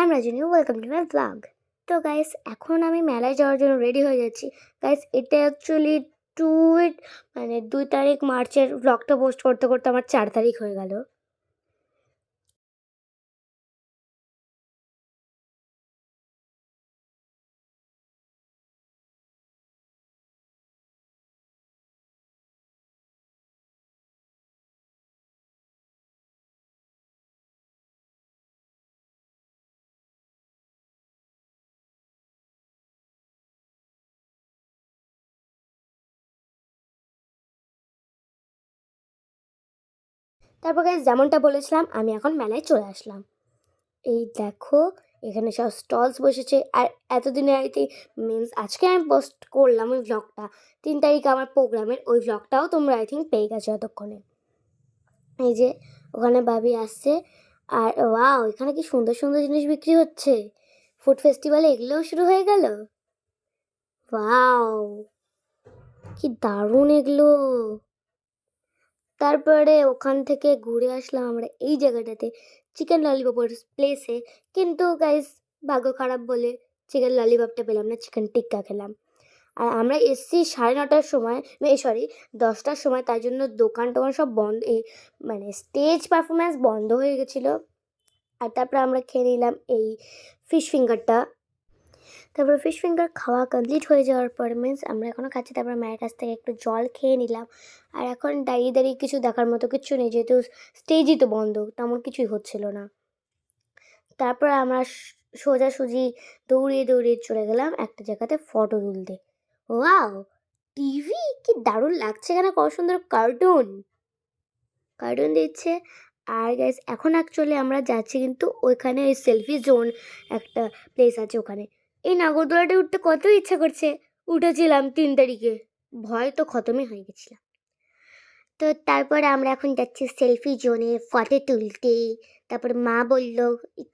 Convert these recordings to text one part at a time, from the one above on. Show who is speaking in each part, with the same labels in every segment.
Speaker 1: I'm Rajini, welcome to my vlog. তো guys এখন আমি মেলায় যাওয়ার জন্য রেডি হয়ে যাচ্ছি। গাইস এটা অ্যাকচুয়ালি টু মানে 2 তারিখ মার্চের ভ্লগটা পোস্ট করতে করতে আমার 4 তারিখ হয়ে গেল। তারপর গাইস যেমনটা বলেছিলাম আমি এখন মেলায় চলে আসলাম। এই দেখো এখানে সব স্টলস বসেছে। আর এতদিনে আই থিঙ্ক মিনস আজকে আমি পোস্ট করলাম ওই ভ্লগটা, 3 তারিখ আমার প্রোগ্রামের ওই ভ্লগটাও তোমরা আই থিঙ্ক পেয়ে গেছো এতক্ষণে। এই যে ওখানে ভাবি আসছে। আর ওয়াও, এখানে কি সুন্দর সুন্দর জিনিস বিক্রি হচ্ছে। ফুড ফেস্টিভ্যালে এগুলোও শুরু হয়ে গেল। ওয়াও, কি দারুণ এগুলো। তারপরে ওখান থেকে ঘুরে আসলাম আমরা এই জায়গাটাতে, চিকেন ললিপপের প্লেসে। কিন্তু গাইস ভাগ্য খারাপ বলে চিকেন ললিপপটা পেলাম না, চিকেন টিক্কা খেলাম। আর আমরা এসছি 9:30টার সময়, সরি 10টার সময়, তাই জন্য দোকান টোকান সব বন্ধ, এই মানে স্টেজ পারফরমেন্স বন্ধ হয়ে গেছিলো। আর তারপরে আমরা খেয়ে নিলাম এই ফিশ ফিঙ্গারটা। তারপরে ফিশ ফিঙ্গার খাওয়া কমপ্লিট হয়ে যাওয়ার পর মিন্স আমরা এখনও খাচ্ছি। তারপরে মায়ের কাছ থেকে একটু জল খেয়ে নিলাম। আর এখন দাঁড়িয়ে দাঁড়িয়ে কিছু দেখার মতো কিচ্ছু নেই, যেহেতু স্টেজই তো বন্ধ, তেমন কিছুই হচ্ছিল না। তারপর আমরা সোজাসুজি দৌড়িয়ে দৌড়িয়ে চলে গেলাম একটা জায়গাতে ফটো তুলতে। ওয়াও, টিভি কি দারুণ লাগছে, এখানে কত সুন্দর কার্টুন কার্টুন দিচ্ছে। আর গাইস এখন অ্যাকচুয়ালি আমরা যাচ্ছি কিন্তু ওইখানে ওই সেলফি জোন একটা প্লেস আছে ওখানে। এই নাগরদোলাটা উঠতে কত ইচ্ছা করছে, উঠেছিলাম 3 তারিখে, ভয় তো খতমই হয়ে গেছিলাম। তো তারপরে আমরা এখন যাচ্ছি সেলফি জোনে ফটো তুলতে। তারপরে মা বলল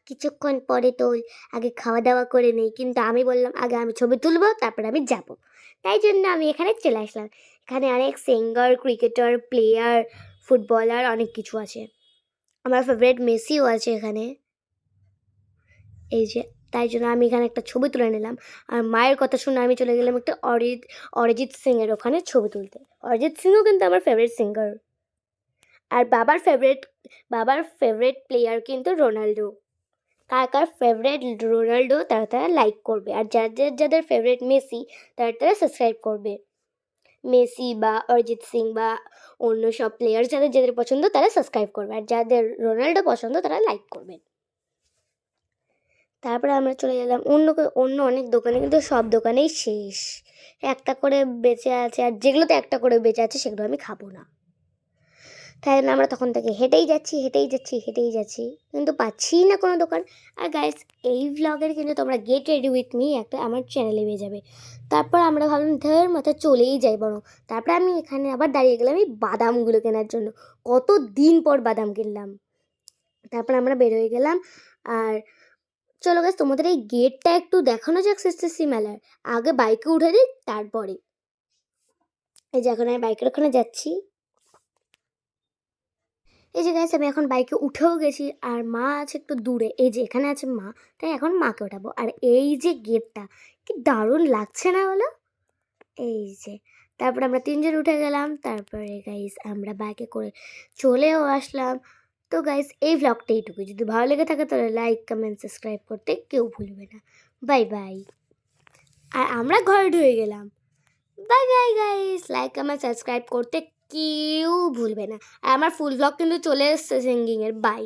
Speaker 1: কিছুক্ষণ পরে তোল, আগে খাওয়া দাওয়া করে নেই। কিন্তু আমি বললাম আগে আমি ছবি তুলবো তারপরে আমি যাব। তাই জন্য আমি এখানে চলে আসলাম। এখানে অনেক সিঙ্গার, ক্রিকেটার, প্লেয়ার, ফুটবলার অনেক কিছু আছে। আমার ফেভারিট মেসিও আছে এখানে। এই যে তাই জন্য আমি এখানে একটা ছবি তুলে নিলাম। আর মায়ের কথা শুনে আমি চলে গেলাম একটা অরিজিৎ সিংয়ের ওখানে ছবি তুলতে। অরিজিৎ সিংও কিন্তু আমার ফেভারিট সিঙ্গার। আর বাবার ফেভারিট প্লেয়ার কিন্তু রোনাল্ডো। কার কার ফেভারিট রোনাল্ডো তারা তারা লাইক করবে। আর যাদের ফেভারিট মেসি তারা তারা সাবস্ক্রাইব করবে। মেসি বা অরিজিৎ সিং বা অন্য সব প্লেয়ার যাদের যাদের পছন্দ তারা সাবস্ক্রাইব করবে। আর যাদের রোনাল্ডো পছন্দ তারা লাইক করবে। তারপরে আমরা চলে গেলাম অন্য অনেক দোকানে, কিন্তু সব দোকানেই শেষ, একটা করে বেঁচে আছে। আর যেগুলোতে একটা করে বেঁচে আছে সেগুলো আমি খাবো না। তাই জন্য আমরা তখন থেকে হেঁটেই যাচ্ছি, কিন্তু পাচ্ছি না কোনো দোকান। আর গাইস এই ভ্লগের কিন্তু তোমরা গেট রেডি উইথ মি একটা আমার চ্যানেলে পেয়ে যাবে। তারপর আমরা ভাবলাম ধর মাথা চলেই যাই বরং। তারপরে আমি এখানে আবার দাঁড়িয়ে গেলাম এই বাদামগুলো কেনার জন্য। কত দিন পর বাদাম কিনলাম। তারপর আমরা বের হয়ে গেলাম। আর চলো গাইস তোমাদের এই গেটটা একটু দেখানো যাক সিসি মেলার। আগে বাইকে উঠে দিই তারপরে। এই যে এখন আমি বাইকের ওখানে যাচ্ছি। এই যে গাইস আমি এখন বাইকে উঠেও গেছি। আর মা আছে একটু দূরে, এই যে এখানে আছে মা, তাই এখন মাকে ওঠাবো। আর এই যে গেটটা কি দারুণ লাগছে না বলো। এই যে তারপর আমরা 3জন উঠে গেলাম। তারপরে গাইস আমরা বাইকে করে চলেও আসলাম। তো গাইস এই ভ্লগটা এইটুকু। যদি ভালো লেগে থাকে তাহলে লাইক, কমেন্ট, সাবস্ক্রাইব করতে কেউ ভুলবে না। Bye bye. আর আমরা ঘরে ঢুকে গেলাম। Bye bye guys, like comment subscribe করতে কেউ ভুলবে না। আর আমার ফুল ব্লগ কিন্তু চলে এসছে সিঙ্গিংয়ের। বাই।